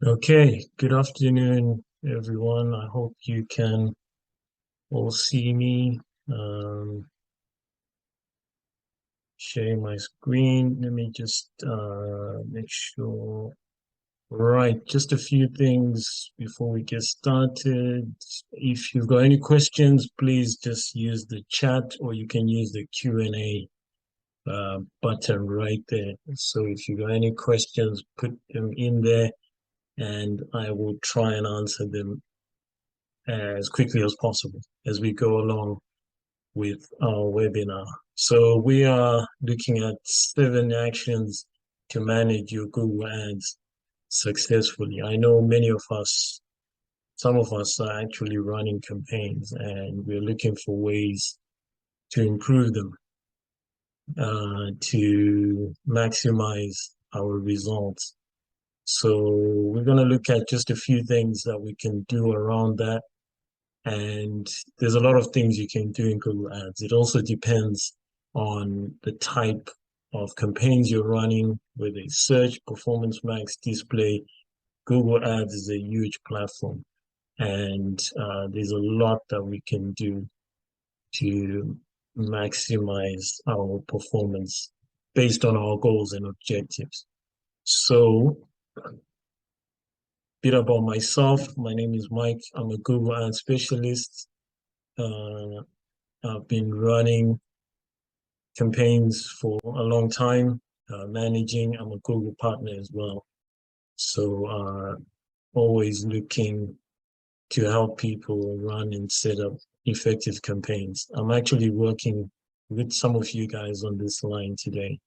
Okay, good afternoon, everyone. I hope you can all see me. Sharing my screen. Let me just make sure. Right, just a few things before we get started. If you've got any questions, please just use the chat or you can use the Q&A button right there. So if you got any questions, put them in there and I will try and answer them as quickly as possible as we go along with our webinar. So we are looking at 7 actions to manage your Google Ads successfully. I know many of us, some of us are actually running campaigns and we're looking for ways to improve them, to maximize our results. So we're going to look at just a few things that we can do around that. And there's a lot of things you can do in Google Ads. It also depends on the type of campaigns you're running, whether it's search, performance max, display. Google Ads is a huge platform, and there's a lot that we can do to maximize our performance based on our goals and objectives. So, bit about myself. My name is Mike. I'm a Google Ads specialist. Uh, I've been running campaigns for a long time, managing. I'm a Google partner as well. So always looking to help people run and set up effective campaigns. I'm actually working with some of you guys on this line today.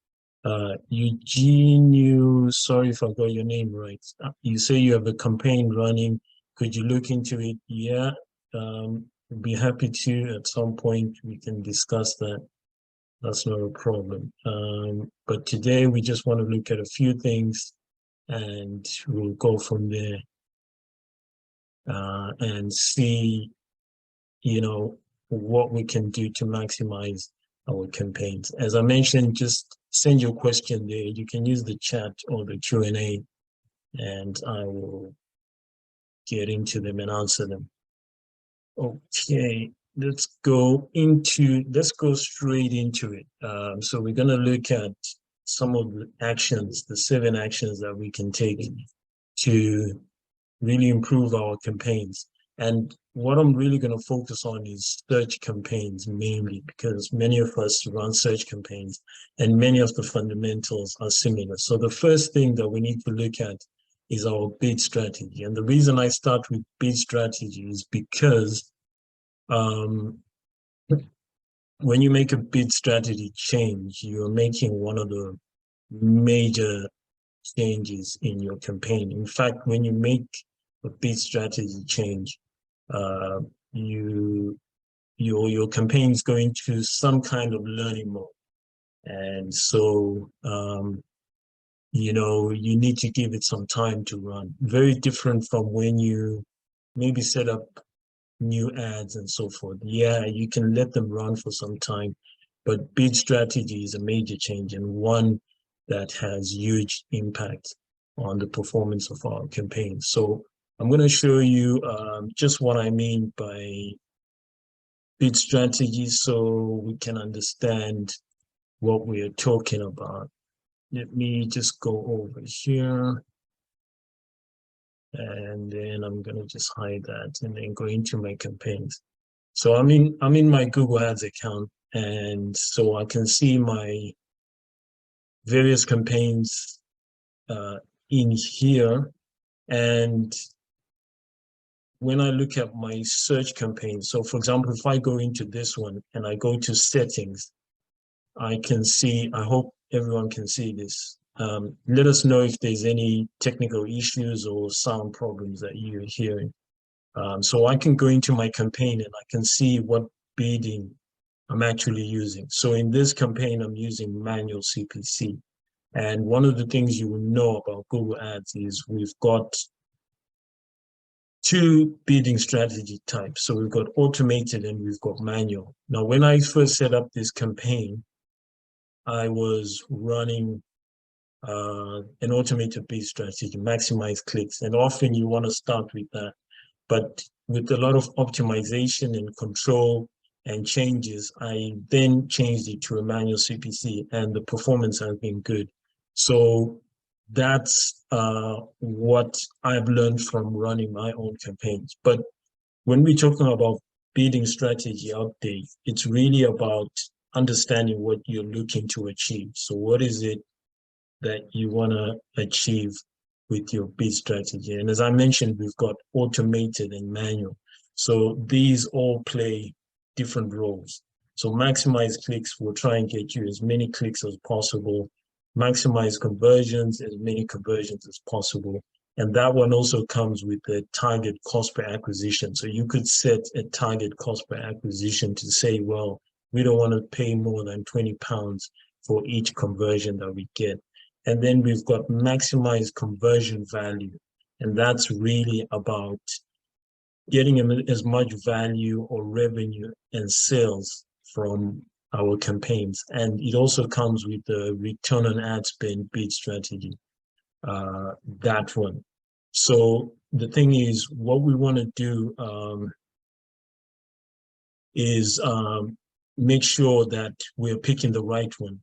Eugene, sorry if I got your name right. You say you have a campaign running. Could you look into it? Yeah, be happy to at some point. We can discuss that. That's not a problem. But today we just want to look at a few things and we'll go from there and see, what we can do to maximize our campaigns. As I mentioned, just send your question there. You can use the chat or the Q&A and I will get into them and answer them. Okay, let's go straight into it. So we're going to look at some of the actions, the 7 actions that we can take to really improve our campaigns. And what I'm really going to focus on is search campaigns mainly, because many of us run search campaigns and many of the fundamentals are similar. So the first thing that we need to look at is our bid strategy. And the reason I start with bid strategy is because when you make a bid strategy change, you're making one of the major changes in your campaign. In fact, when you make a bid strategy change, your campaign is going through some kind of learning mode, and so you need to give it some time to run. Very different from when you maybe set up new ads and so forth. Yeah, you can let them run for some time, but bid strategy is a major change and one that has huge impact on the performance of our campaign. So I'm going to show you just what I mean by bid strategy so we can understand what we are talking about. Let me just go over here. And then I'm going to just hide that and then go into my campaigns. So I'm in my Google Ads account, and so I can see my various campaigns in here. And when I look at my search campaign, so for example, if I go into this one and I go to settings, I can see, I hope everyone can see this. Let us know if there's any technical issues or sound problems that you're hearing. So I can go into my campaign and I can see what bidding I'm actually using. So in this campaign, I'm using manual CPC. And one of the things you will know about Google Ads is we've got 2 bidding strategy types. So we've got automated and we've got manual. Now, when I first set up this campaign, I was running an automated bid strategy, maximize clicks. And often you want to start with that. But with a lot of optimization and control and changes, I then changed it to a manual CPC, and the performance has been good. So that's what I've learned from running my own campaigns. But when we're talking about bidding strategy update, it's really about understanding what you're looking to achieve. So what is it that you want to achieve with your bid strategy? And as I mentioned, we've got automated and manual. So these all play different roles. So maximize clicks will try and get you as many clicks as possible, maximize conversions, as many conversions as possible. And that one also comes with the target cost per acquisition. So you could set a target cost per acquisition to say, well, we don't want to pay more than £20 for each conversion that we get. And then we've got maximize conversion value. And that's really about getting as much value or revenue and sales from our campaigns. And it also comes with the return on ad spend bid strategy, that one. So the thing is, what we want to do is make sure that we're picking the right one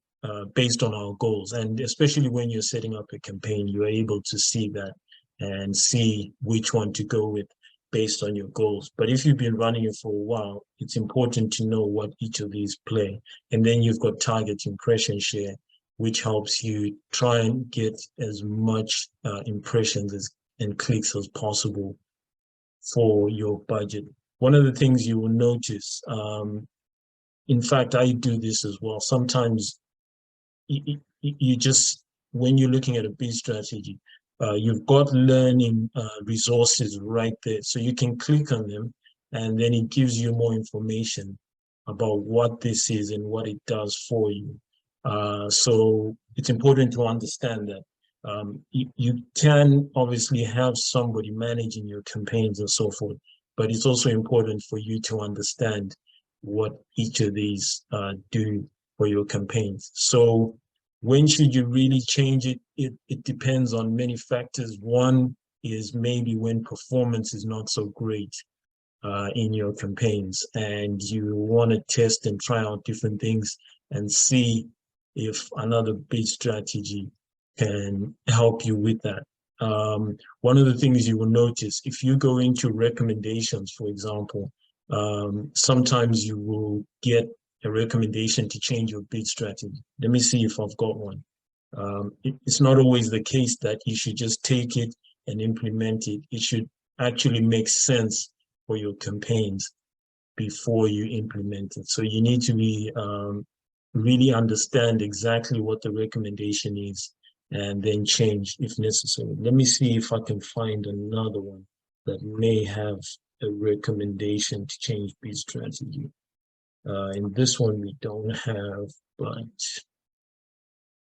based on our goals. And especially when you're setting up a campaign, you're able to see that and see which one to go with based on your goals. But if you've been running it for a while, it's important to know what each of these play. And then you've got target impression share, which helps you try and get as much impressions and clicks as possible for your budget. One of the things you will notice, in fact, I do this as well. Sometimes you just, when you're looking at a bid strategy, you've got learning resources right there. So you can click on them and then it gives you more information about what this is and what it does for you. So it's important to understand that you can obviously have somebody managing your campaigns and so forth, but it's also important for you to understand what each of these do for your campaigns. So when should you really change it? It depends on many factors. One is maybe when performance is not so great in your campaigns and you want to test and try out different things and see if another bid strategy can help you with that. One of the things you will notice, if you go into recommendations, for example, sometimes you will get a recommendation to change your bid strategy. Let me see if I've got one. It's not always the case that you should just take it and implement it. It should actually make sense for your campaigns before you implement it. So you need to be really understand exactly what the recommendation is and then change if necessary. Let me see if I can find another one that may have a recommendation to change bid strategy. In this one, we don't have, but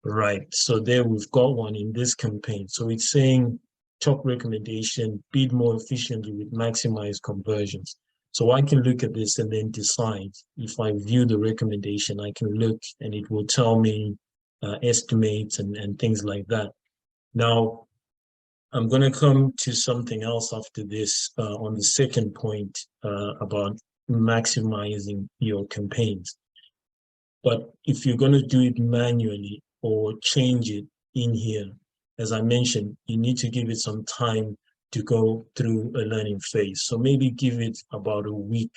right. So there we've got one in this campaign. So it's saying top recommendation, bid more efficiently with maximized conversions. So I can look at this and then decide if I view the recommendation, I can look and it will tell me estimates and things like that. Now, I'm going to come to something else after this on the second point about maximizing your campaigns. But if you're going to do it manually or change it in here, as I mentioned, you need to give it some time to go through a learning phase. So maybe give it about a week.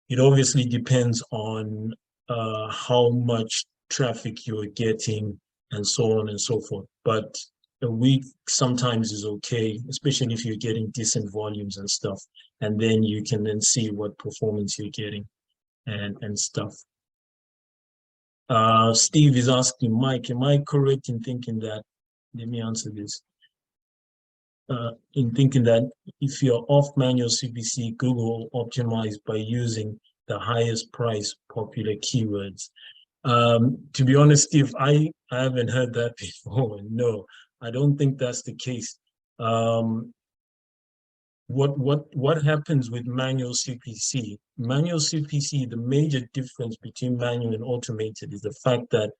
It obviously depends on how much traffic you're getting and so on and so forth. But a week sometimes is okay, especially if you're getting decent volumes and stuff. And then you can then see what performance you're getting and stuff. Steve is asking, Mike, am I correct in thinking that, let me answer this, in thinking that if you're off manual CPC, Google optimize by using the highest price popular keywords? To be honest, Steve, I haven't heard that before. No, I don't think that's the case. What happens with manual CPC? Manual CPC, the major difference between manual and automated is the fact that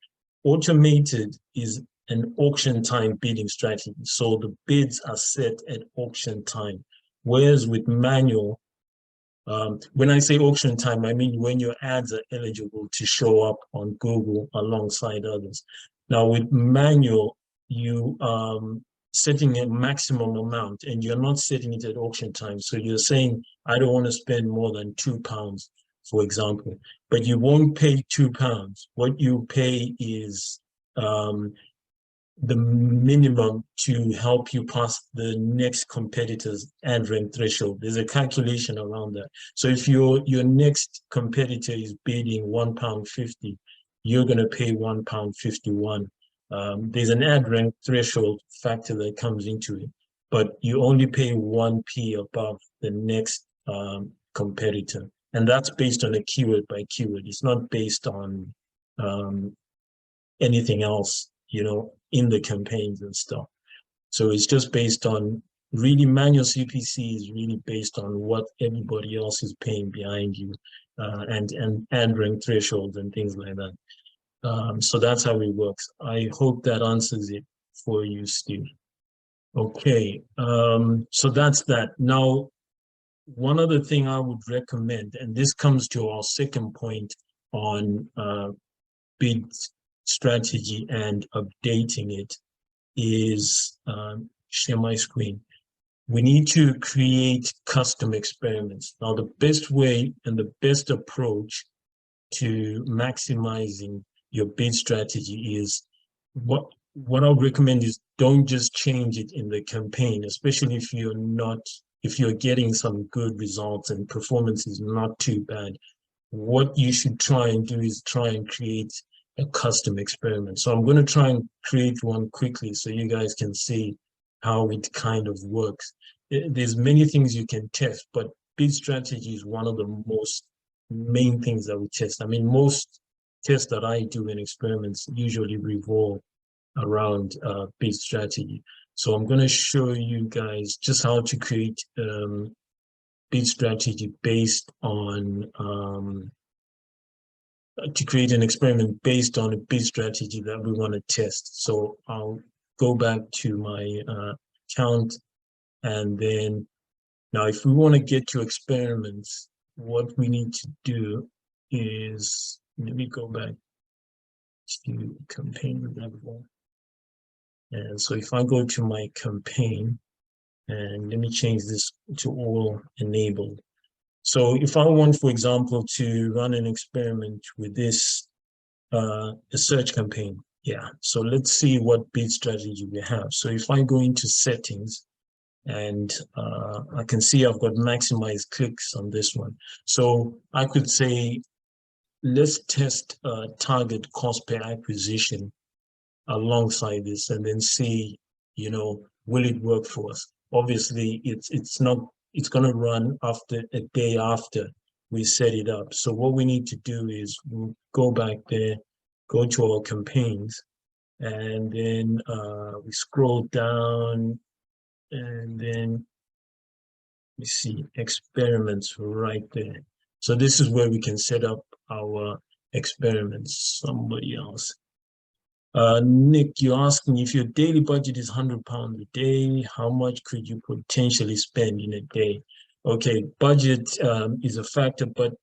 automated is an auction time bidding strategy. So the bids are set at auction time. Whereas with manual, when I say auction time, I mean when your ads are eligible to show up on Google alongside others. Now with manual, you setting a maximum amount and you're not setting it at auction time. So you're saying, I don't want to spend more than £2, for example, but you won't pay £2. What you pay is the minimum to help you pass the next competitor's ad rank threshold. There's a calculation around that. So if your next competitor is bidding £1.50, you're going to pay £1.51. There's an ad rank threshold factor that comes into it, but you only pay 1p above the next competitor. And that's based on a keyword by keyword. It's not based on anything else, in the campaigns and stuff. So it's just based on really manual CPC is really based on what everybody else is paying behind you, and ad rank thresholds and things like that. So that's how it works. I hope that answers it for you, Steve. Okay, so that's that. Now, one other thing I would recommend, and this comes to our second point on bid strategy and updating it, is share my screen. We need to create custom experiments. Now, the best way and the best approach to maximizing your bid strategy is what I would recommend is don't just change it in the campaign, especially if you're getting some good results and performance is not too bad. What you should try and do is try and create a custom experiment. So I'm going to try and create one quickly so you guys can see how it kind of works. There's many things you can test, but bid strategy is one of the most main things that we test. I mean, most tests that I do in experiments usually revolve around bid strategy. So I'm going to show you guys just how to create bid strategy based on to create an experiment based on a bid strategy that we want to test. So I'll go back to my account, and then now if we want to get to experiments, what we need to do is, let me go back to campaign level. And so if I go to my campaign, and let me change this to all enabled. So if I want, for example, to run an experiment with this, a search campaign, yeah. So let's see what bid strategy we have. So if I go into settings, and I can see I've got maximize clicks on this one. So I could say, let's test target cost per acquisition alongside this, and then see, will it work for us? Obviously, it's going to run after a day after we set it up. So what we need to do is we'll go back there, go to our campaigns, and then we scroll down, and then we see experiments right there. So this is where we can set up our experiments. Somebody else. Nick, you're asking, if your daily budget is £100 a day, how much could you potentially spend in a day? Okay, budget is a factor, but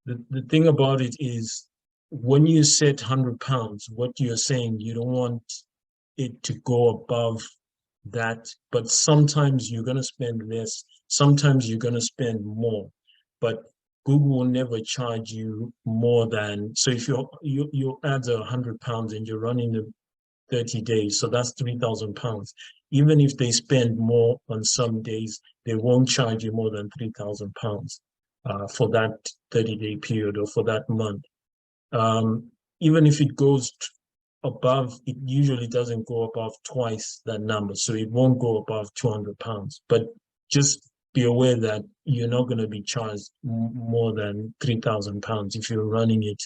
the thing about it is, when you set £100, what you're saying, you don't want it to go above that, but sometimes you're going to spend less, sometimes you're going to spend more, but Google will never charge you more than, so if your ads are £100 and you're running the 30 days, so that's £3,000. Even if they spend more on some days, they won't charge you more than £3,000 for that 30-day period or for that month. Even if it goes above, it usually doesn't go above twice that number, so it won't go above £200. But just be aware that you're not going to be charged more than £3,000 if you're running it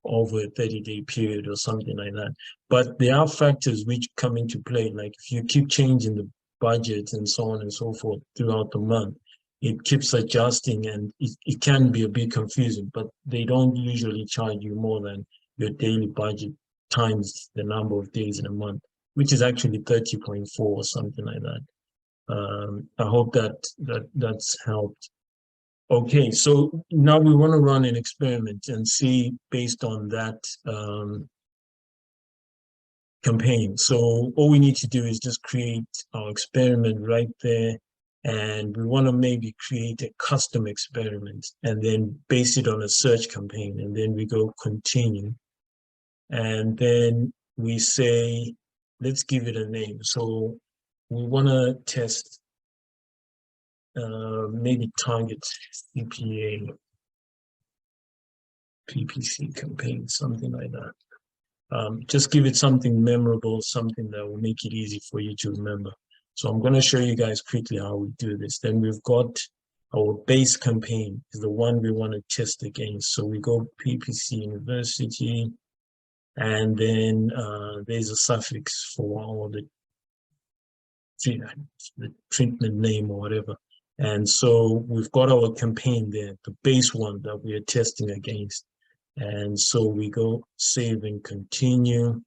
over a 30-day period or something like that. But there are factors which come into play, like if you keep changing the budget and so on and so forth throughout the month, it keeps adjusting, and it can be a bit confusing, but they don't usually charge you more than your daily budget times the number of days in a month. which is actually 30.4 or something like that. I hope that's helped. Okay, so now we want to run an experiment and see based on that campaign. So all we need to do is just create our experiment right there. And we want to maybe create a custom experiment and then base it on a search campaign. And then we go continue. And then we say, let's give it a name. So we want to test maybe target CPA, PPC campaign, something like that. Just give it something memorable, something that will make it easy for you to remember. So I'm going to show you guys quickly how we do this. Then we've got our base campaign is the one we want to test against. So we go PPC University, and then there's a suffix for all the treatment name or whatever. And so we've got our campaign there, the base one that we are testing against. And so we go save and continue.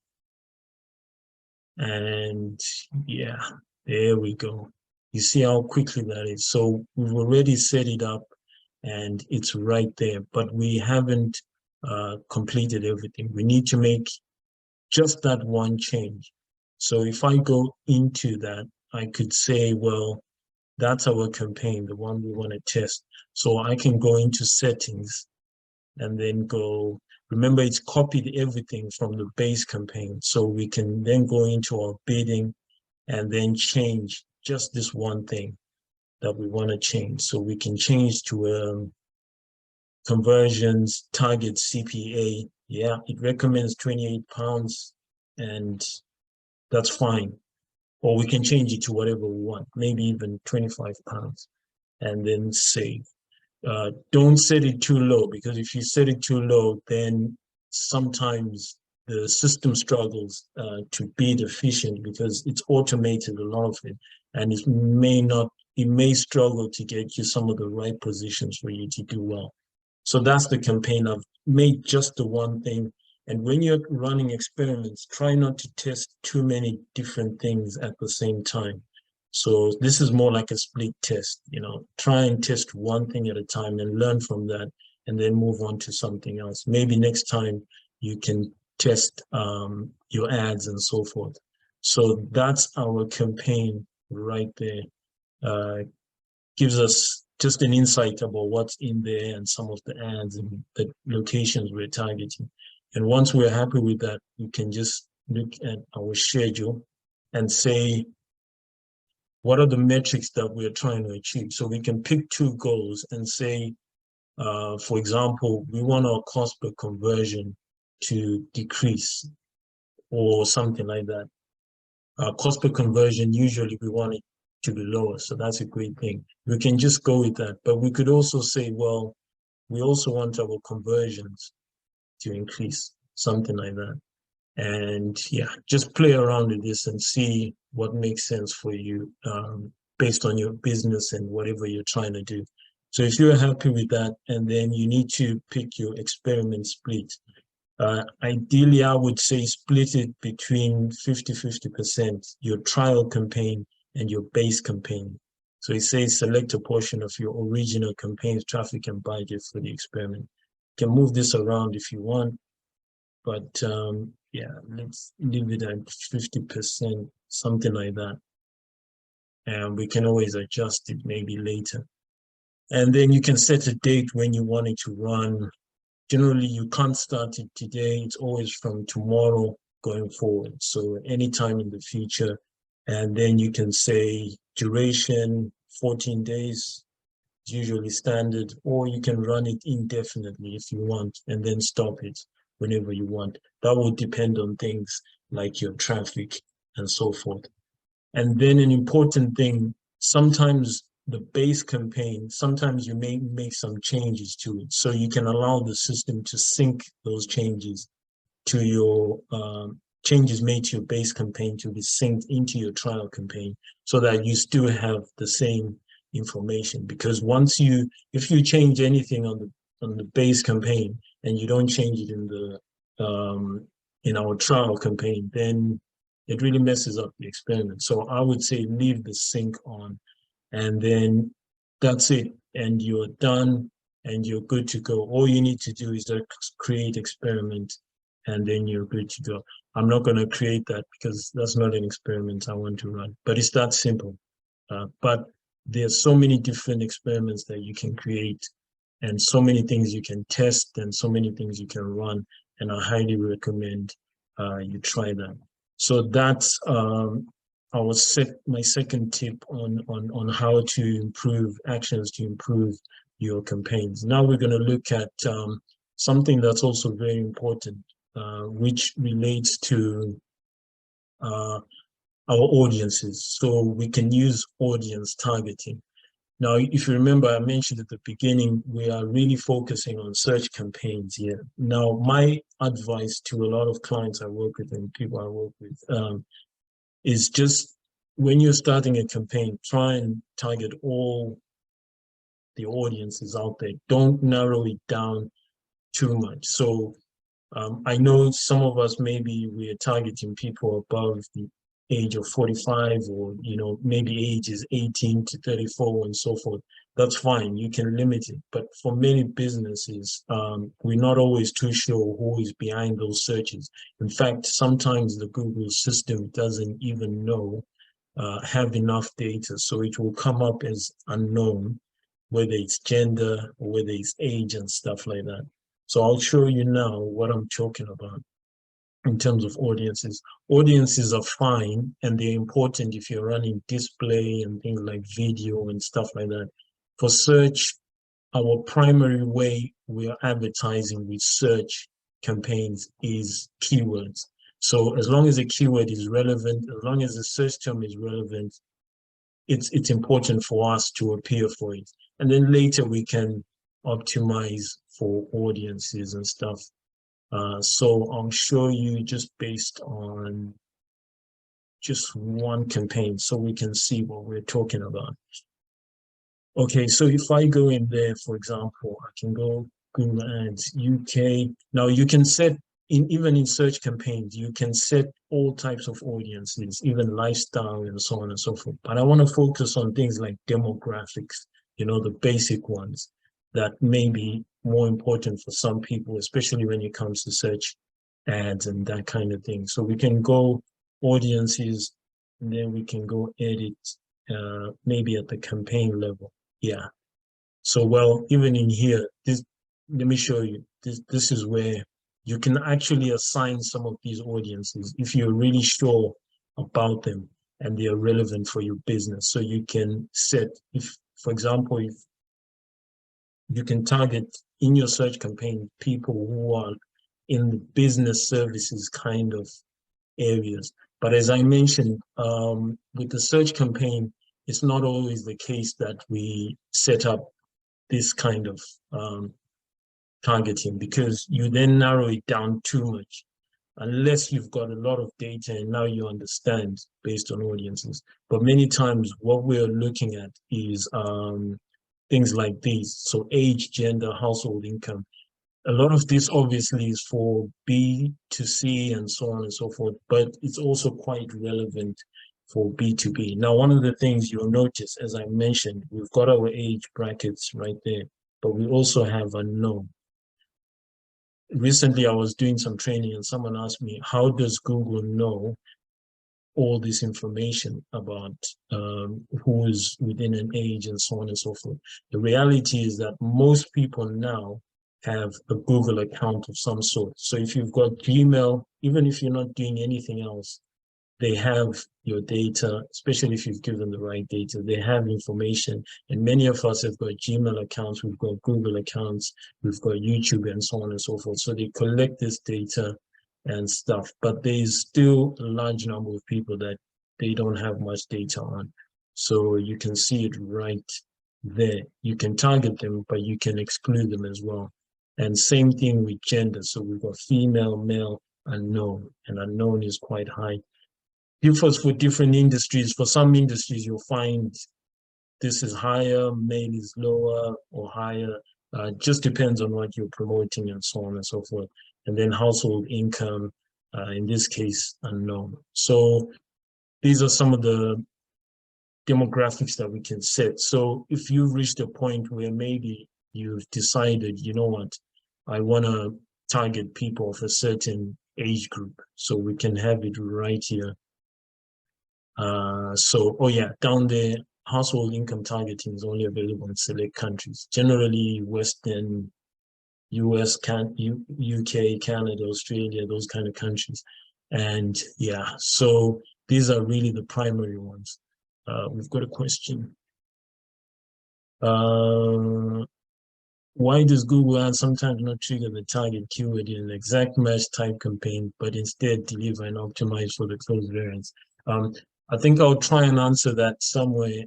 And yeah, there we go. You see how quickly that is. So we've already set it up and it's right there, but we haven't completed everything. We need to make just that one change. So if I go into that, I could say, well, that's our campaign, the one we want to test. So I can go into settings and then go, remember it's copied everything from the base campaign. So we can then go into our bidding and then change just this one thing that we want to change. So we can change to conversions, target CPA. Yeah, it recommends £28 and that's fine. Or we can change it to whatever we want, maybe even £25 and then save. Don't set it too low, because if you set it too low, then sometimes the system struggles to be efficient because it's automated, a lot of it, and it may struggle to get you some of the right positions for you to do well. So that's the campaign. I've made just the one thing. And when you're running experiments, try not to test too many different things at the same time. So this is more like a split test, try and test one thing at a time and learn from that and then move on to something else. Maybe next time you can test your ads and so forth. So that's our campaign right there. Gives us just an insight about what's in there and some of the ads and the locations we're targeting. And once we're happy with that, we can just look at our schedule and say, what are the metrics that we're trying to achieve? So we can pick two goals and say, for example, we want our cost per conversion to decrease or something like that. Cost per conversion, usually we want it to be lower. So that's a great thing. We can just go with that. But we could also say, well, we also want our conversions to increase, something like that. And yeah, just play around with this and see what makes sense for you based on your business and whatever you're trying to do. So if you're happy with that, and then you need to pick your experiment split. Ideally, I would say split it between 50-50%, your trial campaign and your base campaign. So it says select a portion of your original campaign's traffic and budget for the experiment. You can move this around if you want, but yeah, let's leave it at 50%, something like that. And we can always adjust it maybe later. And then you can set a date when you want it to run. Generally, you can't start it today. It's always from tomorrow going forward. So anytime in the future. And then you can say duration, 14 days, usually standard, or you can run it indefinitely if you want, and then stop it whenever you want. That will depend on things like your traffic and so forth. And then an important thing, sometimes the base campaign, sometimes you may make some changes to it. So you can allow the system to sync those changes to your changes made to your base campaign to be synced into your trial campaign so that you still have the same information. Because if you change anything on the base campaign and you don't change it in our trial campaign, then it really messes up the experiment. So I would say leave the sync on, and then that's it. And you're done and you're good to go. All you need to do is just create experiment, and then you're good to go. I'm not going to create that because that's not an experiment I want to run, but it's that simple. But there's so many different experiments that you can create, and so many things you can test, and so many things you can run, and I highly recommend you try that. So that's my second tip on how to improve actions to improve your campaigns. Now we're going to look at something that's also very important, which relates to our audiences. So we can use audience targeting. Now, if you remember, I mentioned at the beginning, we are really focusing on search campaigns here. Now, my advice to a lot of clients I work with and people I work with is just when you're starting a campaign, try and target all the audiences out there. Don't narrow it down too much. So I know some of us, maybe we are targeting people above the age of 45, or, maybe ages 18 to 34 and so forth. That's fine. You can limit it. But for many businesses, we're not always too sure who is behind those searches. In fact, sometimes the Google system doesn't even have enough data. So it will come up as unknown, whether it's gender or whether it's age and stuff like that. So I'll show you now what I'm talking about in terms of audiences. Audiences are fine and they're important if you're running display and things like video and stuff like that. For search, our primary way we are advertising with search campaigns is keywords. So as long as a keyword is relevant, as long as the search term is relevant, it's important for us to appear for it. And then later we can optimize for audiences and stuff. So I'll show you just based on just one campaign so we can see what we're talking about. Okay, so if I go in there, for example, I can go Google Ads UK. Now you can set even in search campaigns, you can set all types of audiences, even lifestyle and so on and so forth. But I want to focus on things like demographics, the basic ones that may be more important for some people, especially when it comes to search ads and that kind of thing. So we can go audiences, and then we can go edit, maybe at the campaign level. Yeah. So, well, even in here, let me show you. This is where you can actually assign some of these audiences if you're really sure about them and they are relevant for your business. So you can set, for example, if you can target in your search campaign people who are in the business services kind of areas. But as I mentioned, with the search campaign, it's not always the case that we set up this kind of targeting, because you then narrow it down too much unless you've got a lot of data and now you understand based on audiences. But many times what we're looking at is things like these. So age, gender, household income. A lot of this obviously is for B2C and so on and so forth, but it's also quite relevant for B2B. Now, one of the things you'll notice, as I mentioned, we've got our age brackets right there, but we also have unknown. Recently, I was doing some training and someone asked me, how does Google know all this information about who is within an age and so on and so forth? The reality is that most people now have a Google account of some sort. So if you've got Gmail, even if you're not doing anything else, they have your data, especially if you've given the right data. They have information, and many of us have got Gmail accounts, we've got Google accounts, we've got YouTube and so on and so forth. So they collect this data and stuff, but there's still a large number of people that they don't have much data on. So you can see it right there. You can target them, but you can exclude them as well. And same thing with gender. So we've got female, male, unknown, and unknown is quite high. Differs for different industries. For some industries, you'll find this is higher, male is lower or higher. Just depends on what you're promoting and so on and so forth. And then household income, in this case, unknown. So these are some of the demographics that we can set. So if you've reached a point where maybe you've decided, you know what, I want to target people of a certain age group, so we can have it right here. So, oh yeah, down there, household income targeting is only available in select countries, generally Western, US, UK, Canada, Australia, those kind of countries. And yeah, so these are really the primary ones. We've got a question. Why does Google Ads sometimes not trigger the target keyword in an exact match type campaign, but instead deliver and optimize for the close variants? I think I'll try and answer that somewhere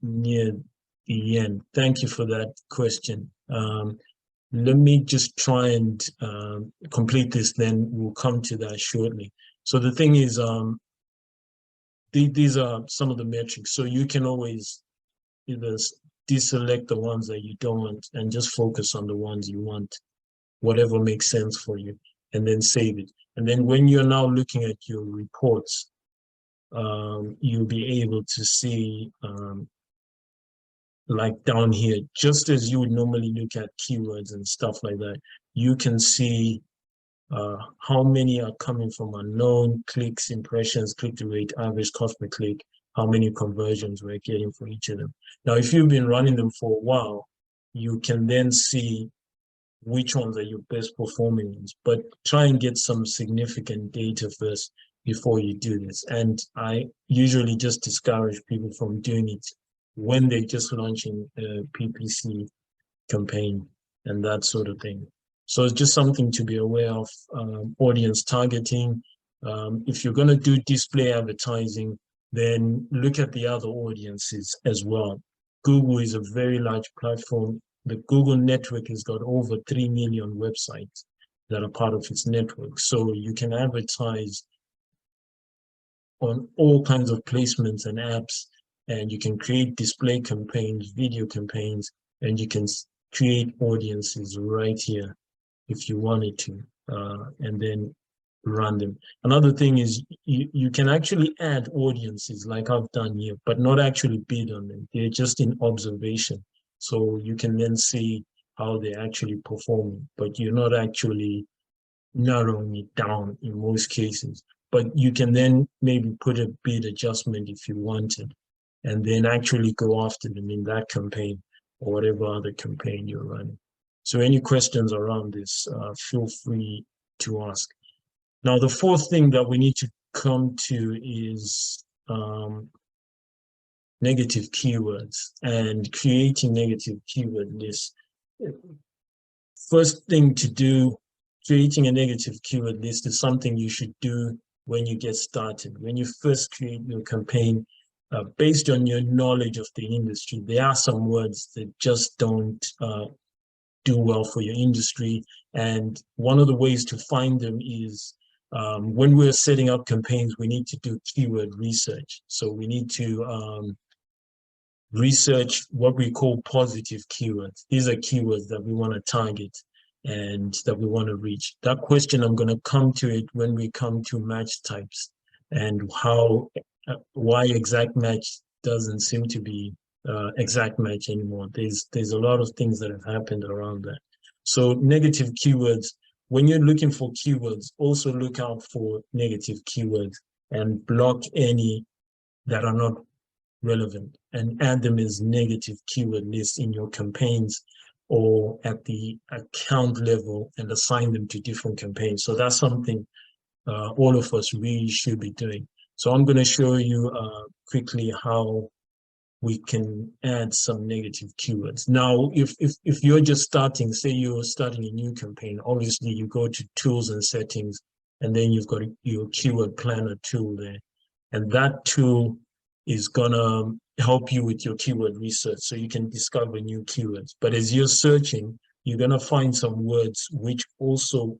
near the end. Thank you for that question. Let me just try and complete this, then we'll come to that shortly. So the thing is, these are some of the metrics. So you can always either deselect the ones that you don't want and just focus on the ones you want, whatever makes sense for you, and then save it. And then when you're now looking at your reports, you'll be able to see, like down here, just as you would normally look at keywords and stuff like that, you can see how many are coming from unknown, clicks, impressions, click-through rate, average cost per click, how many conversions we're getting for each of them. Now, if you've been running them for a while, you can then see which ones are your best performing ones, but try and get some significant data first before you do this. And I usually just discourage people from doing it when they're just launching a PPC campaign and that sort of thing. So it's just something to be aware of. Audience targeting. If you're going to do display advertising, then look at the other audiences as well. Google is a very large platform. The Google network has got over 3 million websites that are part of its network. So you can advertise on all kinds of placements and apps, and you can create display campaigns, video campaigns, and you can create audiences right here if you wanted to, and then run them. Another thing is you can actually add audiences like I've done here, but not actually bid on them. They're just in observation. So you can then see how they're actually performing, but you're not actually narrowing it down in most cases. But you can then maybe put a bid adjustment if you wanted, and then actually go after them in that campaign or whatever other campaign you're running. So any questions around this, feel free to ask. Now, the fourth thing that we need to come to is negative keywords and creating negative keyword lists. First thing to do, creating a negative keyword list is something you should do when you get started. When you first create your campaign, based on your knowledge of the industry, there are some words that just don't do well for your industry. And one of the ways to find them is when we're setting up campaigns, we need to do keyword research. So we need to research what we call positive keywords. These are keywords that we want to target and that we want to reach. That question, I'm going to come to it when we come to match types and how, why exact match doesn't seem to be exact match anymore. There's a lot of things that have happened around that. So negative keywords, when you're looking for keywords, also look out for negative keywords and block any that are not relevant and add them as negative keyword lists in your campaigns or at the account level and assign them to different campaigns. So that's something all of us really should be doing. So I'm going to show you quickly how we can add some negative keywords. Now, if you're just starting, say you're starting a new campaign, obviously you go to tools and settings, and then you've got your keyword planner tool there. And that tool is gonna help you with your keyword research so you can discover new keywords. But as you're searching, you're gonna find some words which also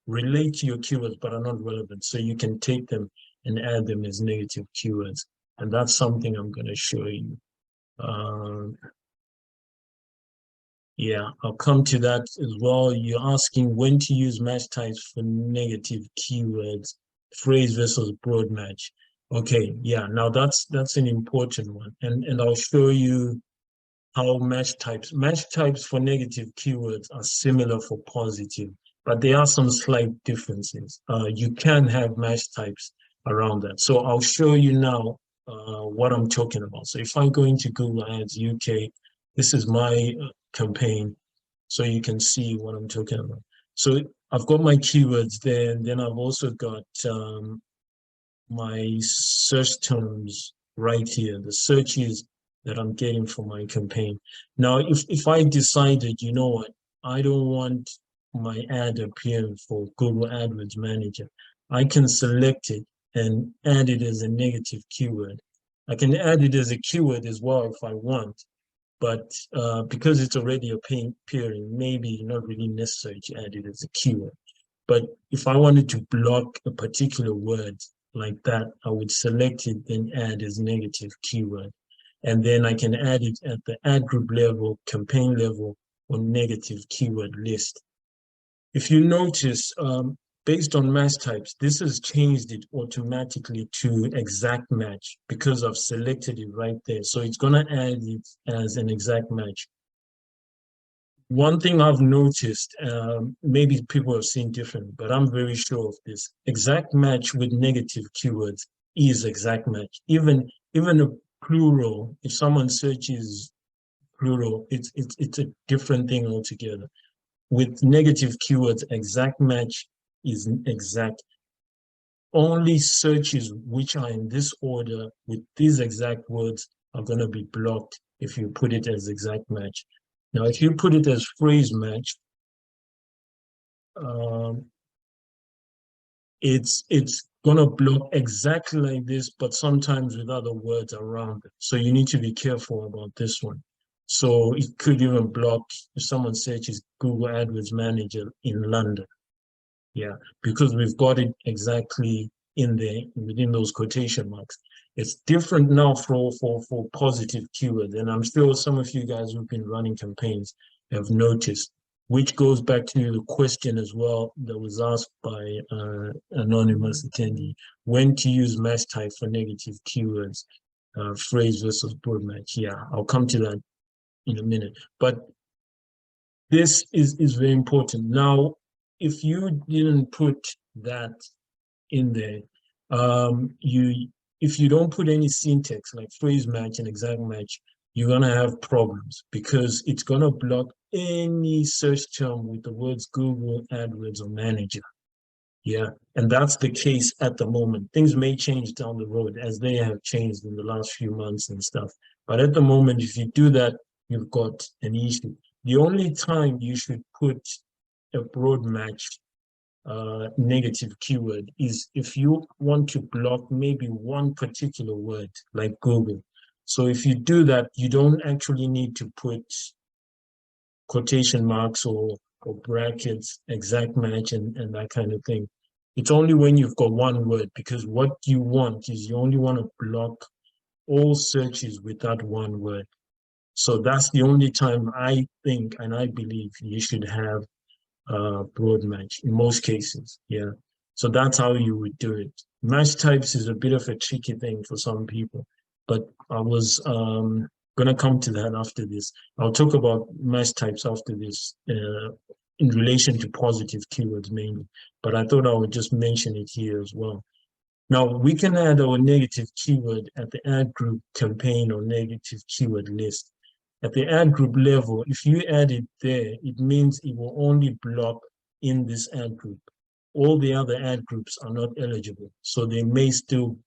relate to your keywords but are not relevant. So you can take them and add them as negative keywords. And that's something I'm gonna show you. Yeah, I'll come to that as well. You're asking when to use match types for negative keywords, phrase versus broad match. Okay, yeah, now that's an important one. And I'll show you how match types for negative keywords are similar for positive, but there are some slight differences. You can have match types around that. So I'll show you now what I'm talking about. So if I go into Google Ads UK, this is my campaign, so you can see what I'm talking about. So I've got my keywords there, and then I've also got my search terms right here, the searches that I'm getting for my campaign. Now, if I decided, you know what, I don't want my ad appearing for Google AdWords Manager, I can select it and add it as a negative keyword. I can add it as a keyword as well if I want, but because it's already appearing, maybe not really necessary to add it as a keyword. But if I wanted to block a particular word like that, I would select it, then add as negative keyword. And then I can add it at the ad group level, campaign level, or negative keyword list. If you notice, based on match types, this has changed it automatically to exact match because I've selected it right there. So it's going to add it as an exact match. One thing I've noticed, maybe people have seen different, but I'm very sure of this. Exact match with negative keywords is exact match. Even a plural, if someone searches plural, it's a different thing altogether. With negative keywords, exact match is exact. Only searches which are in this order with these exact words are going to be blocked if you put it as exact match. Now, if you put it as phrase match, um, it's gonna block exactly like this, but sometimes with other words around it. So you need to be careful about this one. So it could even block if someone searches Google AdWords Manager in London. Yeah, because we've got it exactly in there within those quotation marks. It's different now for positive keywords, and I'm sure some of you guys who've been running campaigns have noticed, which goes back to the question as well that was asked by anonymous attendee: when to use match type for negative keywords, phrase versus broad match. Yeah, I'll come to that in a minute, but this is very important. Now, if you didn't put that in there, you if you don't put any syntax like phrase match and exact match, you're gonna have problems because it's gonna block any search term with the words Google AdWords or Manager. Yeah, and that's the case at the moment. Things may change down the road as they have changed in the last few months and stuff. But at the moment, if you do that, you've got an issue. The only time you should put a broad match negative keyword is if you want to block maybe one particular word like Google. So if you do that, you don't actually need to put quotation marks or brackets, exact match, and that kind of thing. It's only when you've got one word, because what you want is you only want to block all searches with that one word. So that's the only time I think and I believe you should have broad match in most cases. Yeah. So that's how you would do it. Match types is a bit of a tricky thing for some people, but I was gonna come to that after this. I'll talk about match types after this in relation to positive keywords mainly, but I thought I would just mention it here as well. Now we can add our negative keyword at the ad group campaign or negative keyword list. At the ad group level, if you add it there, it means it will only block in this ad group. All the other ad groups are not eligible, so they may still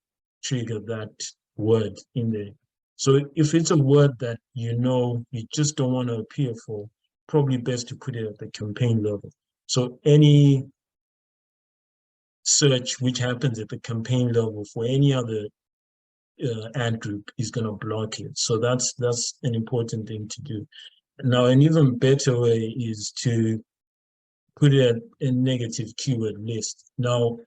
trigger that word in there. So if it's a word that you know you just don't want to appear for, probably best to put it at the campaign level. So any search which happens at the campaign level for any other ad group is going to block it. So that's an important thing to do. Now, an even better way is to put it a negative keyword list. Now,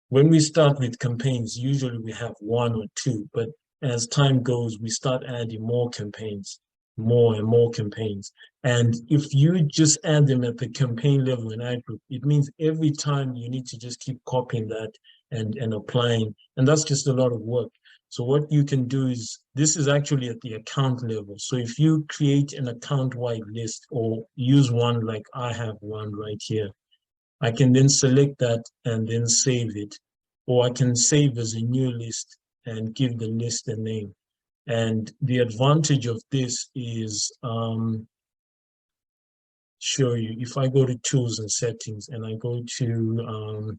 when we start with campaigns, usually we have one or two, but as time goes, we start adding more campaigns. more and more campaigns. And if you just add them at the campaign level in ad group, it means every time you need to just keep copying that and applying. And that's just a lot of work. So what you can do is, this is actually at the account level. So if you create an account-wide list or use one like I have one right here, I can then select that and then save it. Or I can save as a new list and give the list a name. And the advantage of this is, show you, if I go to tools and settings and I go to,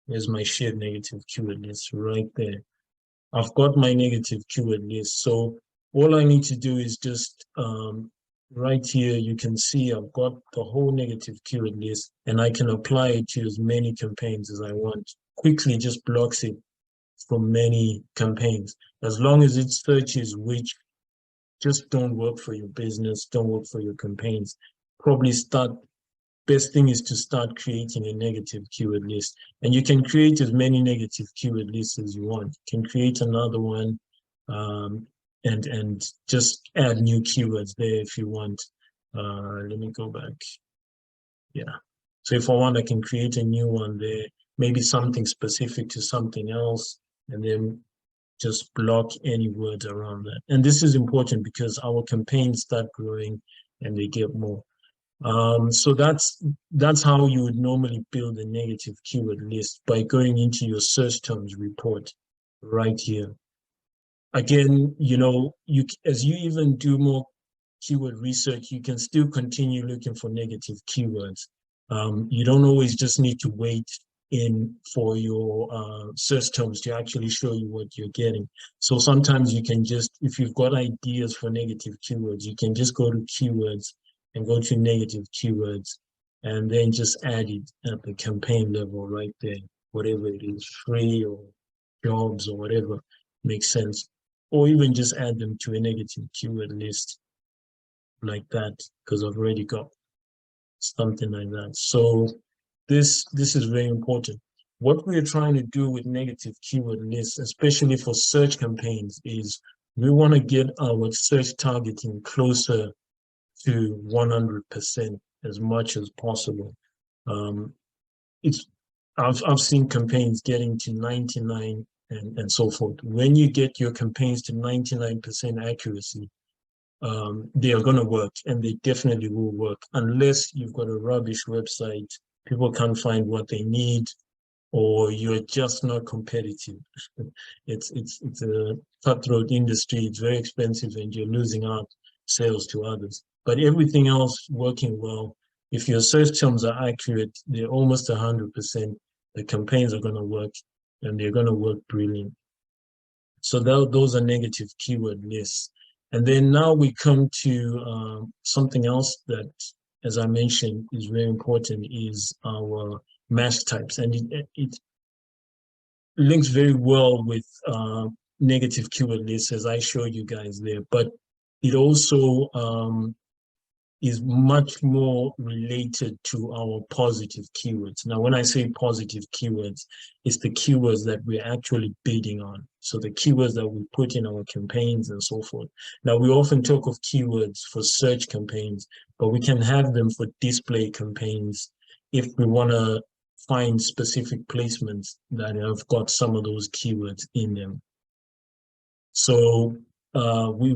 there's my shared negative keyword list right there. I've got my negative keyword list. So all I need to do is just, right here, you can see I've got the whole negative keyword list and I can apply it to as many campaigns as I want. Quickly just blocks it from many campaigns. As long as it searches which just don't work for your business, don't work for your campaigns, probably best thing is to start creating a negative keyword list. And you can create as many negative keyword lists as you want. You can create another one, and just add new keywords there if you want. Let me go back. Yeah. So if I want, I can create a new one there, maybe something specific to something else, and then just block any words around that. And this is important because our campaigns start growing and they get more. So that's how you would normally build a negative keyword list, by going into your search terms report right here. Again, as you even do more keyword research, you can still continue looking for negative keywords. You don't always just need to wait in for your search terms to actually show you what you're getting. So sometimes you can just, if you've got ideas for negative keywords, you can just go to keywords and go to negative keywords and then just add it at the campaign level right there, whatever it is, free or jobs or whatever makes sense. Or even just add them to a negative keyword list like that, because I've already got something like that. So this is very important. What we're trying to do with negative keyword lists, especially for search campaigns, is we want to get our search targeting closer to 100% as much as possible. I've seen campaigns getting to 99 and so forth. When you get your campaigns to 99% accuracy, they are going to work, and they definitely will work, unless you've got a rubbish website, people can't find what they need, or you're just not competitive. It's a cutthroat industry. It's very expensive, and you're losing out sales to others. But everything else working well, if your search terms are accurate, they're almost 100%. The campaigns are going to work, and they're going to work brilliant. So those are negative keyword lists. And then now we come to something else that, as I mentioned, is very important, is our match types. And it links very well with negative keyword lists, as I showed you guys there. But it also is much more related to our positive keywords. Now, when I say positive keywords, it's the keywords that we're actually bidding on. So the keywords that we put in our campaigns and so forth. Now, we often talk of keywords for search campaigns, but we can have them for display campaigns if we want to find specific placements that have got some of those keywords in them. So we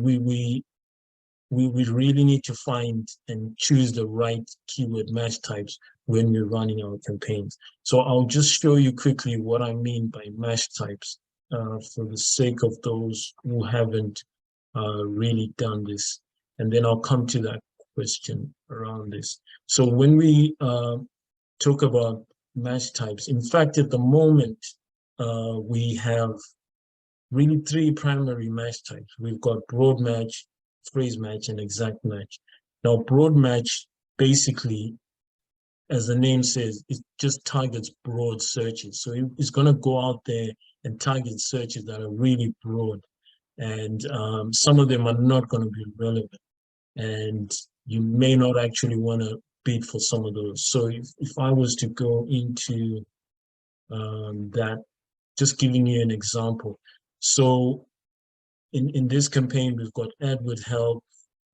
really need to find and choose the right keyword match types when we're running our campaigns. So I'll just show you quickly what I mean by match types for the sake of those who haven't really done this. And then I'll come to that question around this. So when we talk about match types, in fact, at the moment, we have really three primary match types. We've got broad match, phrase match, and exact match. Now, broad match, basically, as the name says, it just targets broad searches. So it's going to go out there and target searches that are really broad. And some of them are not going to be relevant. And you may not actually want to bid for some of those. So if I was to go into that, just giving you an example. So in this campaign, we've got AdWord Help,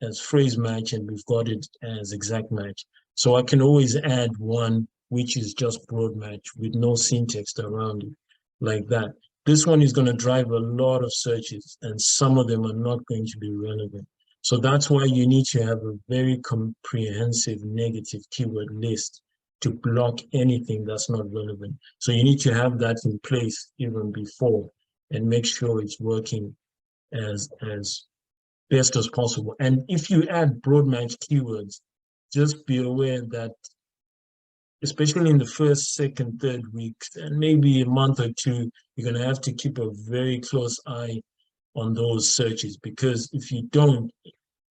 as phrase match and we've got it as exact match. So I can always add one which is just broad match with no syntax around it, like that. This one is going to drive a lot of searches, and some of them are not going to be relevant. So that's why you need to have a very comprehensive negative keyword list to block anything that's not relevant. So you need to have that in place even before and make sure it's working as best as possible. And if you add broad match keywords, just be aware that especially in the first, second, third weeks, and maybe a month or two, you're going to have to keep a very close eye on those searches, because if you don't,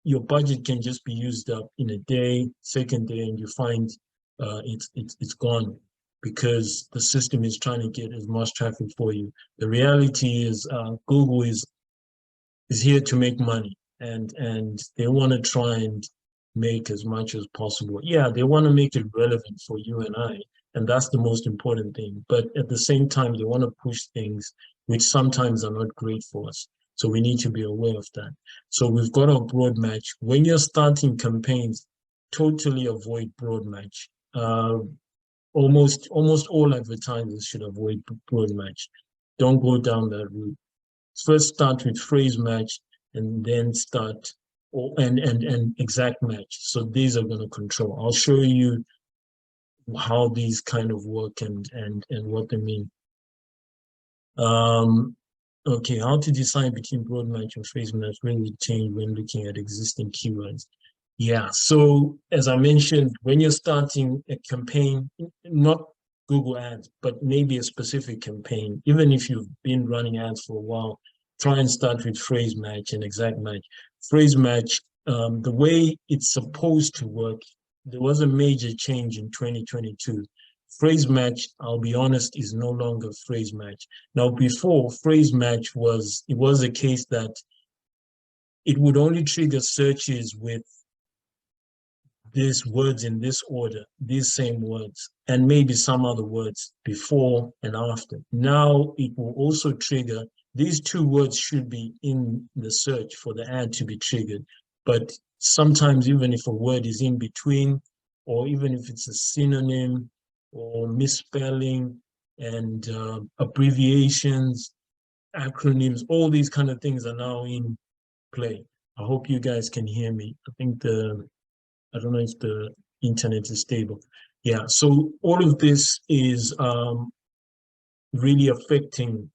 your budget can just be used up in a day, second day, and you find it's gone because the system is trying to get as much traffic for you. The reality is Google is here to make money, and they want to try and make as much as possible. Yeah, they want to make it relevant for you and I, and that's the most important thing. But at the same time, they want to push things which sometimes are not great for us. So we need to be aware of that. So we've got a broad match. When you're starting campaigns, totally avoid broad match. Almost all advertisers should avoid broad match. Don't go down that route. First start with phrase match, and then start and exact match. So these are going to control. I'll show you how these kind of work and what they mean. Okay, how to decide between broad match and phrase match really change when looking at existing keywords. Yeah, so as I mentioned, when you're starting a campaign, not Google ads, but maybe a specific campaign, even if you've been running ads for a while, try and start with phrase match and exact match. Phrase match, the way it's supposed to work, there was a major change in 2022. Phrase match, I'll be honest, is no longer phrase match. Now, before, phrase match it was a case that it would only trigger searches with these words in this order, these same words, and maybe some other words before and after. Now it will also trigger, these two words should be in the search for the ad to be triggered. But sometimes even if a word is in between, or even if it's a synonym or misspelling and abbreviations, acronyms, all these kind of things are now in play. I hope you guys can hear me. I don't know if the internet is stable. Yeah, so all of this is really affecting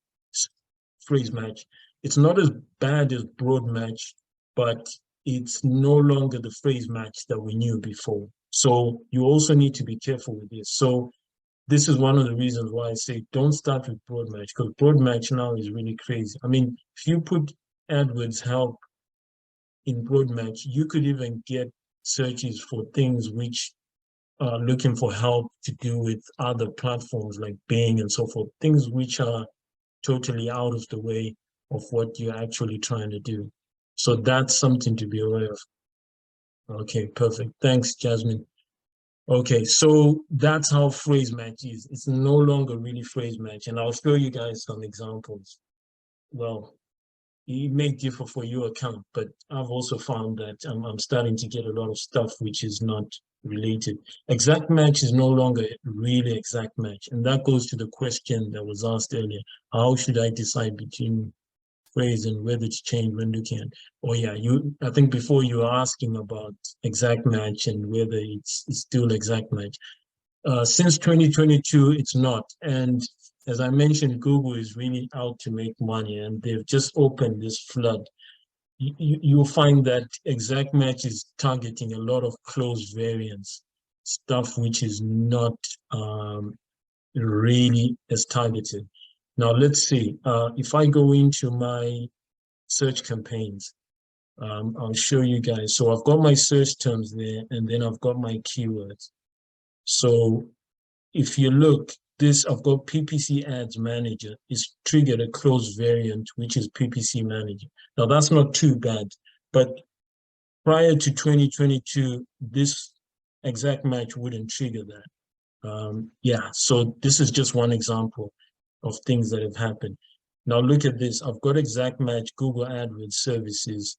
phrase match. It's not as bad as broad match, but it's no longer the phrase match that we knew before. So you also need to be careful with this. So this is one of the reasons why I say don't start with broad match, because broad match now is really crazy. I mean, if you put AdWords help in broad match, you could even get searches for things which are looking for help to do with other platforms like Bing and so forth, things which are totally out of the way of what you're actually trying to do. So that's something to be aware of. Okay, perfect. Thanks, Jasmine. Okay, so that's how phrase match is. It's no longer really phrase match, and I'll show you guys some examples. Well, it may differ for your account, but I've also found that I'm starting to get a lot of stuff which is not related. Exact match is no longer really exact match. And that goes to the question that was asked earlier. How should I decide between phrase and whether to change when looking at? Oh yeah, I think before you were asking about exact match and whether it's still exact match. Since 2022, it's not. And as I mentioned, Google is really out to make money, and they've just opened this flood. You'll find that exact match is targeting a lot of close variants, stuff which is not really as targeted. Now, let's see. If I go into my search campaigns, I'll show you guys. So I've got my search terms there, and then I've got my keywords. So if you look, I've got PPC Ads Manager is triggered a closed variant, which is PPC Manager. Now that's not too bad, but prior to 2022, this exact match wouldn't trigger that. Yeah, so this is just one example of things that have happened. Now look at this. I've got exact match Google AdWords services,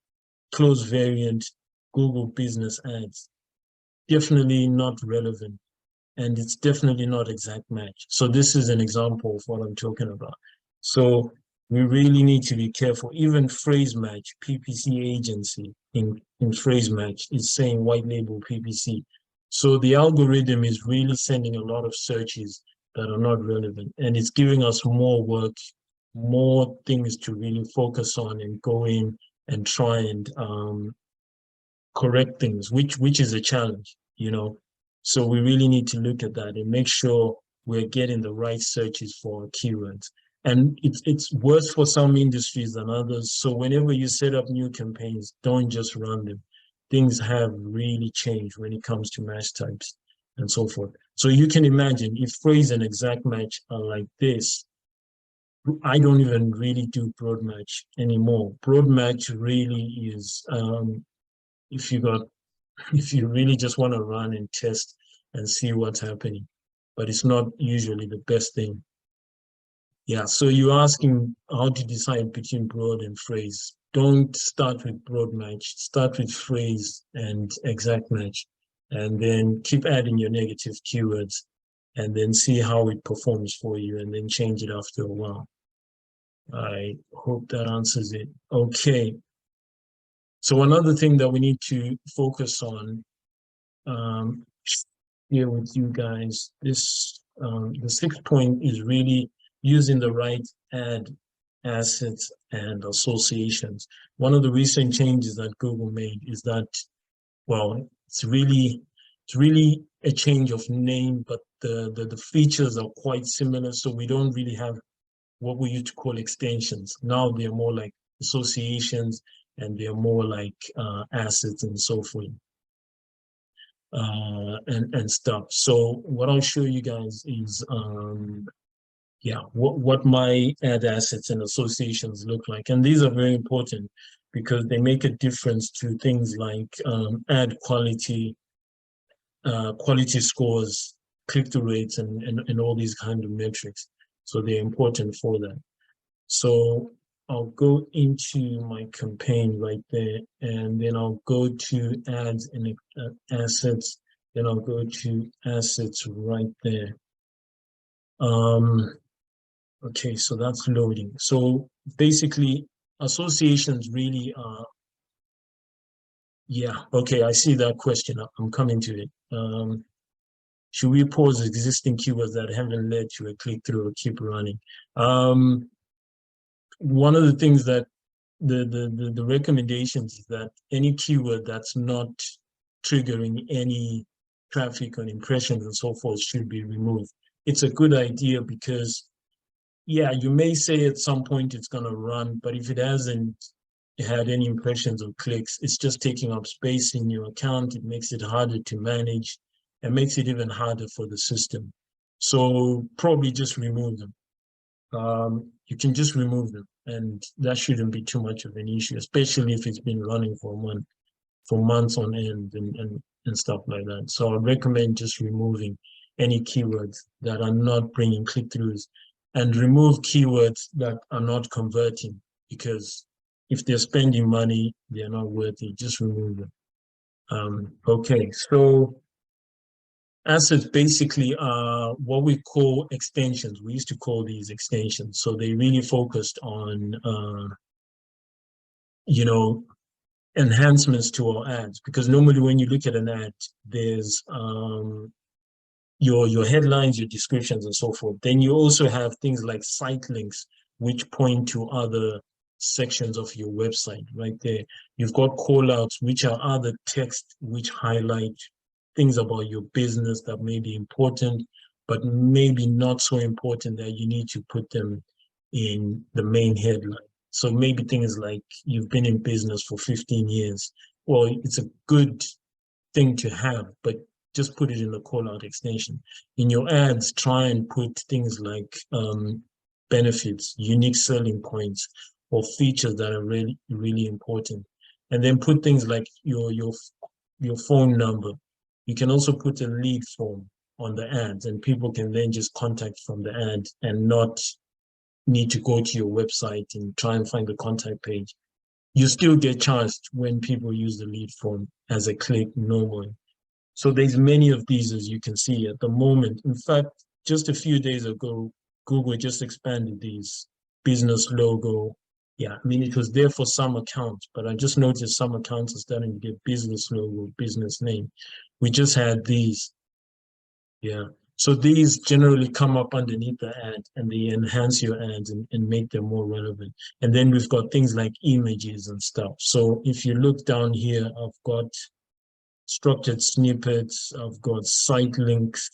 closed variant, Google business ads. Definitely not relevant, and it's definitely not exact match. So this is an example of what I'm talking about. So we really need to be careful. Even phrase match, PPC agency in phrase match is saying white label PPC. So the algorithm is really sending a lot of searches that are not relevant, and it's giving us more work, more things to really focus on and go in and try and correct things, which is a challenge, you know. So we really need to look at that and make sure we're getting the right searches for our keywords. And it's worse for some industries than others. So whenever you set up new campaigns, don't just run them. Things have really changed when it comes to match types and so forth. So you can imagine if phrase and exact match are like this, I don't even really do broad match anymore. Broad match really is if you got if you really just want to run and test and see what's happening. But it's not usually the best thing. Yeah, so you're asking how to decide between broad and phrase. Don't start with broad match, start with phrase and exact match, and then keep adding your negative keywords and then see how it performs for you and then change it after a while. I hope that answers it. Okay. So another thing that we need to focus on um, here with you guys. The sixth point is really using the right ad assets and associations. One of the recent changes that Google made is that, well, it's really a change of name, but the features are quite similar. So we don't really have what we used to call extensions. Now they're more like associations and they're more like assets and so forth. And stuff. So what I'll show you guys is yeah, what my ad assets and associations look like. And these are very important because they make a difference to things like ad quality, quality scores, click-through rates, and all these kind of metrics. So they're important for that. So I'll go into my campaign right there, and then I'll go to ads and assets. Then I'll go to assets right there. Okay, so that's loading. So basically, associations really are, yeah, okay, I see that question. I'm coming to it. Should we pause existing keywords that haven't led to a click-through or keep running? One of the things that the recommendations is that any keyword that's not triggering any traffic or impressions and so forth should be removed. It's a good idea because, yeah, you may say at some point it's going to run, but if it hasn't had any impressions or clicks, it's just taking up space in your account. It makes it harder to manage and makes it even harder for the system. So probably just remove them. You can just remove them, and that shouldn't be too much of an issue, especially if it's been running for a month, for months on end, and stuff like that. So I recommend just removing any keywords that are not bringing click-throughs, and remove keywords that are not converting, because if they're spending money, they're not worth it. Just remove them. Okay, so assets basically are what we call extensions. We used to call these extensions. So they really focused on, you know, enhancements to our ads. Because normally when you look at an ad, there's your headlines, your descriptions, and so forth. Then you also have things like site links, which point to other sections of your website right there. You've got callouts, which are other text which highlight things about your business that may be important, but maybe not so important that you need to put them in the main headline. So maybe things like you've been in business for 15 years. Well, it's a good thing to have, but just put it in the call out extension. In your ads, try and put things like benefits, unique selling points, or features that are really, really important. And then put things like your phone number. You can also put a lead form on the ads, and people can then just contact from the ad and not need to go to your website and try and find the contact page. you still get charged when people use the lead form as a click normally. So there's many of these, as you can see at the moment. In fact, just a few days ago, Google just expanded these business logo. Yeah, I mean, it was there for some accounts, but I just noticed some accounts are starting to get business logo, business name. We just had these. Yeah. So these generally come up underneath the ad and they enhance your ads and make them more relevant. And then we've got things like images and stuff. So if you look down here, I've got structured snippets, I've got site links,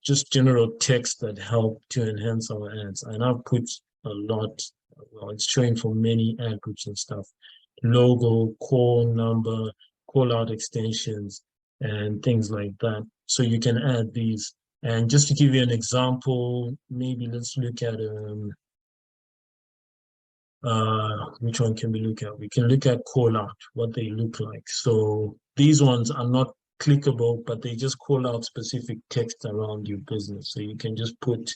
just general text that help to enhance our ads. And I've put a lot, well, it's showing for many ad groups and stuff. Logo, call number, call out extensions, and things like that. So you can add these. And just to give you an example, maybe let's look at which one can we look at? We can look at call out, what they look like. So these ones are not clickable, but they just call out specific text around your business. So you can just put,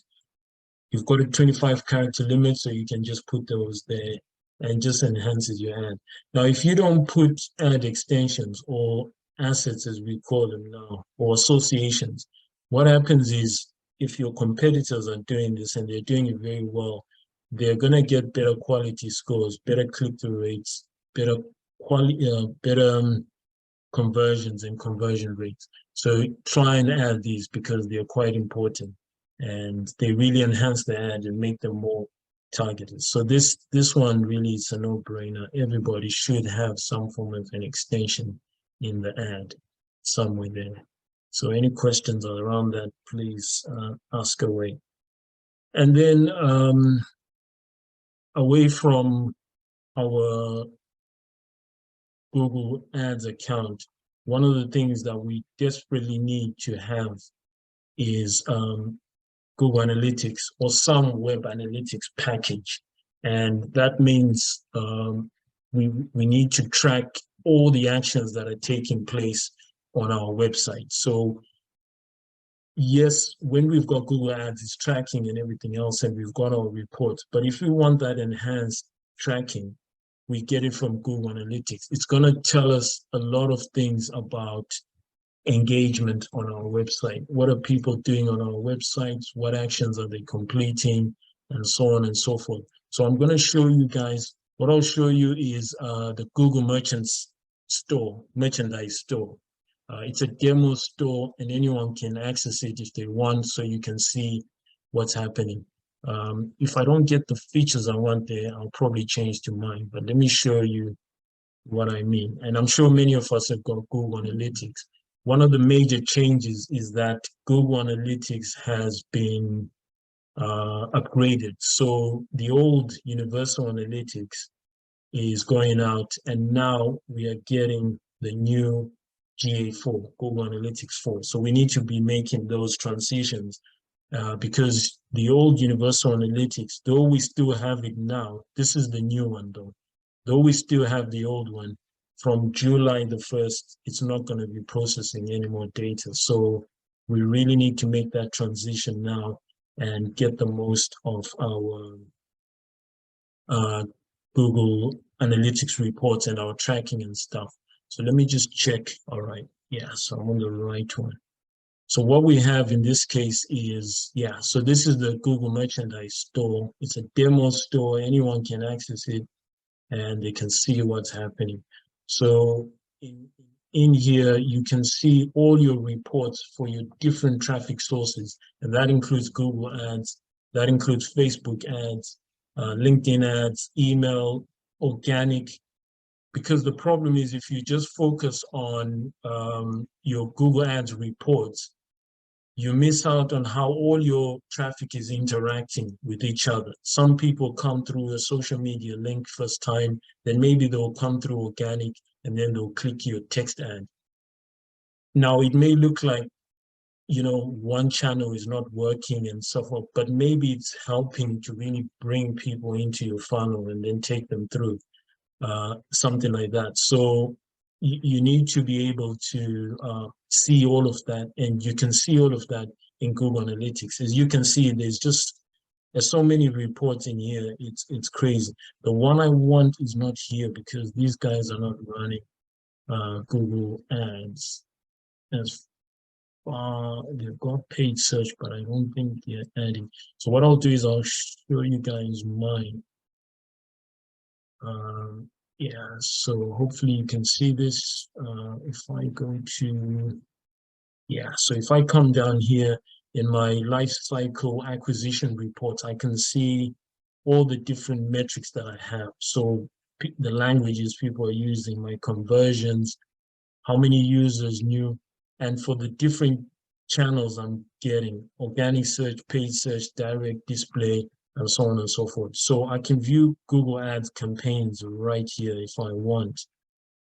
you've got a 25 character limit, so you can just put those there and just enhances your ad. Now, if you don't put ad extensions or assets, as we call them now, or associations, what happens is if your competitors are doing this and they're doing it very well, they're going to get better quality scores, better click-through rates, better quality, conversions and conversion rates. So try and add these because they're quite important and they really enhance the ad and make them more targeted. So this one really is a no-brainer. Everybody should have some form of an extension in the ad somewhere there. So any questions around that, please ask away. And then away from our Google Ads account, one of the things that we desperately need to have is Google Analytics or some web analytics package. And that means we need to track all the actions that are taking place on our website. So yes, when we've got Google Ads, it's tracking and everything else, and we've got our reports. But if we want that enhanced tracking, we get it from Google Analytics. It's going to tell us a lot of things about engagement on our website. What are people doing on our websites? What actions are they completing? And so on and so forth. So I'm going to show you guys, what I'll show you is the Google Merchants store, merchandise store. It's a demo store and anyone can access it if they want, so you can see what's happening. If I don't get the features I want there, I'll probably change to mine, but let me show you what I mean. And I'm sure many of us have got Google Analytics. One of the major changes is that Google Analytics has been upgraded. So the old Universal Analytics is going out, and now we are getting the new GA4, Google Analytics 4. So we need to be making those transitions because the old Universal Analytics, though we still have it now, this is the new one though. Though we still have the old one, from July the 1st, it's not going to be processing any more data. So we really need to make that transition now and get the most of our Google Analytics reports and our tracking and stuff. So let me just check. All right. Yeah, so I'm on the right one. So what we have in this case is, yeah, so this is the Google Merchandise Store. It's a demo store. Anyone can access it and they can see what's happening. So in here, you can see all your reports for your different traffic sources. And that includes Google Ads, that includes Facebook ads, LinkedIn ads, email, organic. Because the problem is if you just focus on your Google Ads reports, you miss out on how all your traffic is interacting with each other. Some people come through a social media link first time, then maybe they'll come through organic, and then they'll click your text ad. Now, it may look like, you know, one channel is not working and so forth, but maybe it's helping to really bring people into your funnel and then take them through, something like that. So you need to be able to see all of that, and you can see all of that in Google Analytics. As you can see, there's just There's so many reports in here. It's crazy. The one I want is not here because these guys are not running Google Ads as they've got paid search, but I don't think they're adding. So what I'll do is I'll show you guys mine. Yeah, so hopefully you can see this. If I go to, yeah, so if I come down here in my life cycle acquisition reports, I can see all the different metrics that I have. So the languages people are using, my conversions, how many users new, and for the different channels I'm getting, organic search, paid search, direct display, and so on and so forth. So I can view Google Ads campaigns right here if I want.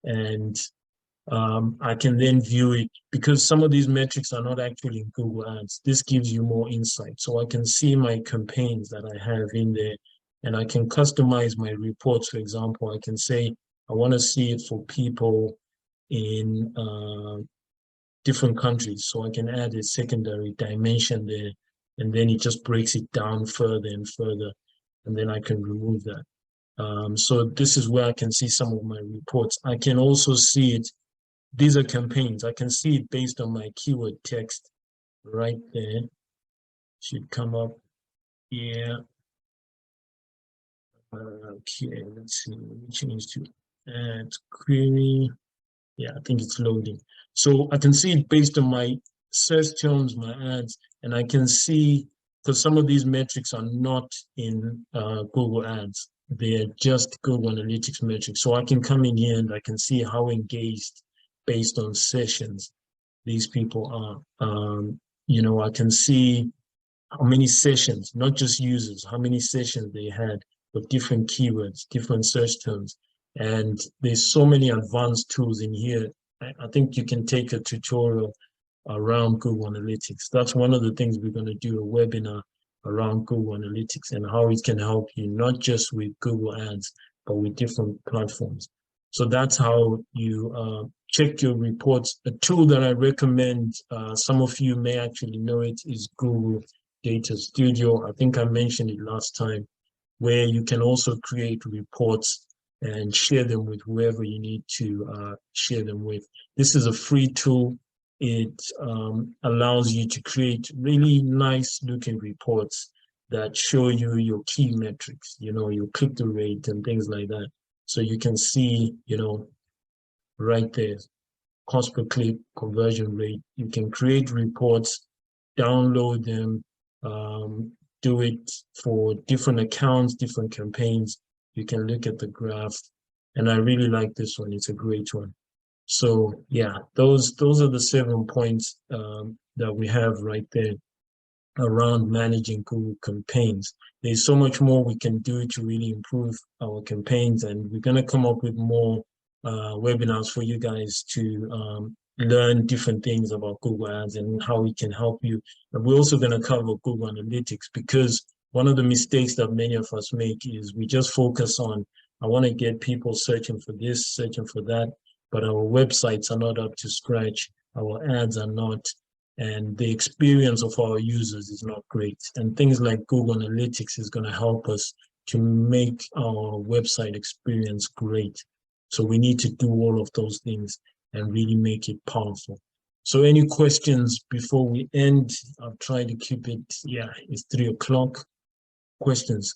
And I can then view it because some of these metrics are not actually in Google Ads. This gives you more insight. So I can see my campaigns that I have in there and I can customize my reports. For example, I can say, I want to see it for people in different countries. So I can add a secondary dimension there, and then it just breaks it down further and further, and then I can remove that. So this is where I can see some of my reports. I can also see it. These are campaigns. I can see it based on my keyword text right there. Should come up here. Okay, let's see. Let me change to add query. Yeah, I think it's loading. So I can see it based on my search terms, my ads, and I can see because some of these metrics are not in Google Ads. They're just Google Analytics metrics. So I can come in here and I can see how engaged based on sessions these people are. I can see how many sessions, not just users, how many sessions they had with different keywords, different search terms. And there's so many advanced tools in here. I think you can take a tutorial around Google Analytics. That's one of the things we're going to do a webinar around Google Analytics and how it can help you, not just with Google Ads, but with different platforms. So that's how you check your reports. A tool that I recommend, some of you may actually know it, is Google Data Studio. I think I mentioned it last time, where you can also create reports and share them with whoever you need to share them with. This is a free tool. It allows you to create really nice looking reports that show you your key metrics, your click-through rate and things like that. So you can see, right there, cost per click, conversion rate. You can create reports, download them, do it for different accounts, different campaigns. You can look at the graph, and I really like this one. It's a great one. So yeah, those are the 7 points that we have right there around managing Google campaigns. There's so much more we can do to really improve our campaigns, and we're going to come up with more webinars for you guys to learn different things about Google Ads and how we can help you. And we're also going to cover Google Analytics, because one of the mistakes that many of us make is we just focus on, I want to get people searching for this, searching for that, but our websites are not up to scratch. Our ads are not, and the experience of our users is not great. And things like Google Analytics is going to help us to make our website experience great. So we need to do all of those things and really make it powerful. So any questions before we end? I'll try to keep it, yeah, it's 3 o'clock. Questions.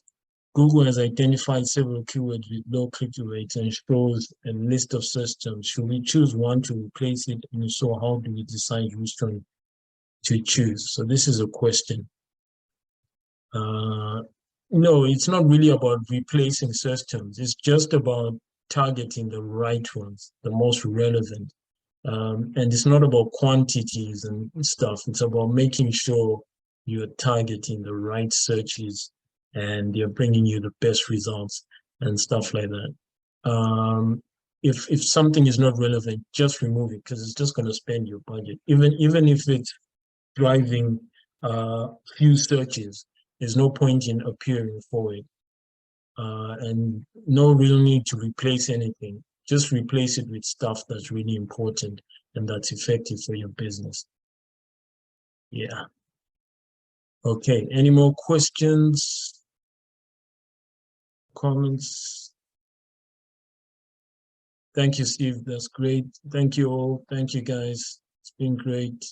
Google has identified several keywords with low click-through rates and shows a list of search terms. Should we choose one to replace it? And so how do we decide which one to choose? So this is a question. No, it's not really about replacing search terms. It's just about targeting the right ones, the most relevant. And it's not about quantities and stuff. It's about making sure you're targeting the right searches and they're bringing you the best results and stuff like that. If something is not relevant, just remove it, because it's just going to spend your budget. Even if it's driving few searches, there's no point in appearing for it. And no real need to replace anything. Just replace it with stuff that's really important and that's effective for your business. Yeah. Okay, any more questions, comments? Thank you, Steve. That's great. Thank you all. Thank you, guys. It's been great.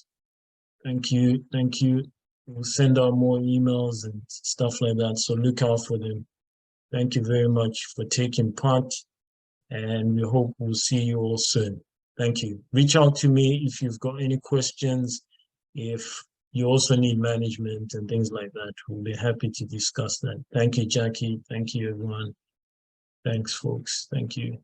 Thank you. Thank you. We'll send out more emails and stuff like that. So look out for them. Thank you very much for taking part. And we hope we'll see you all soon. Thank you. Reach out to me if you've got any questions. If you also need management and things like that, we'll be happy to discuss that. Thank you, Jackie. Thank you, everyone. Thanks, folks. Thank you.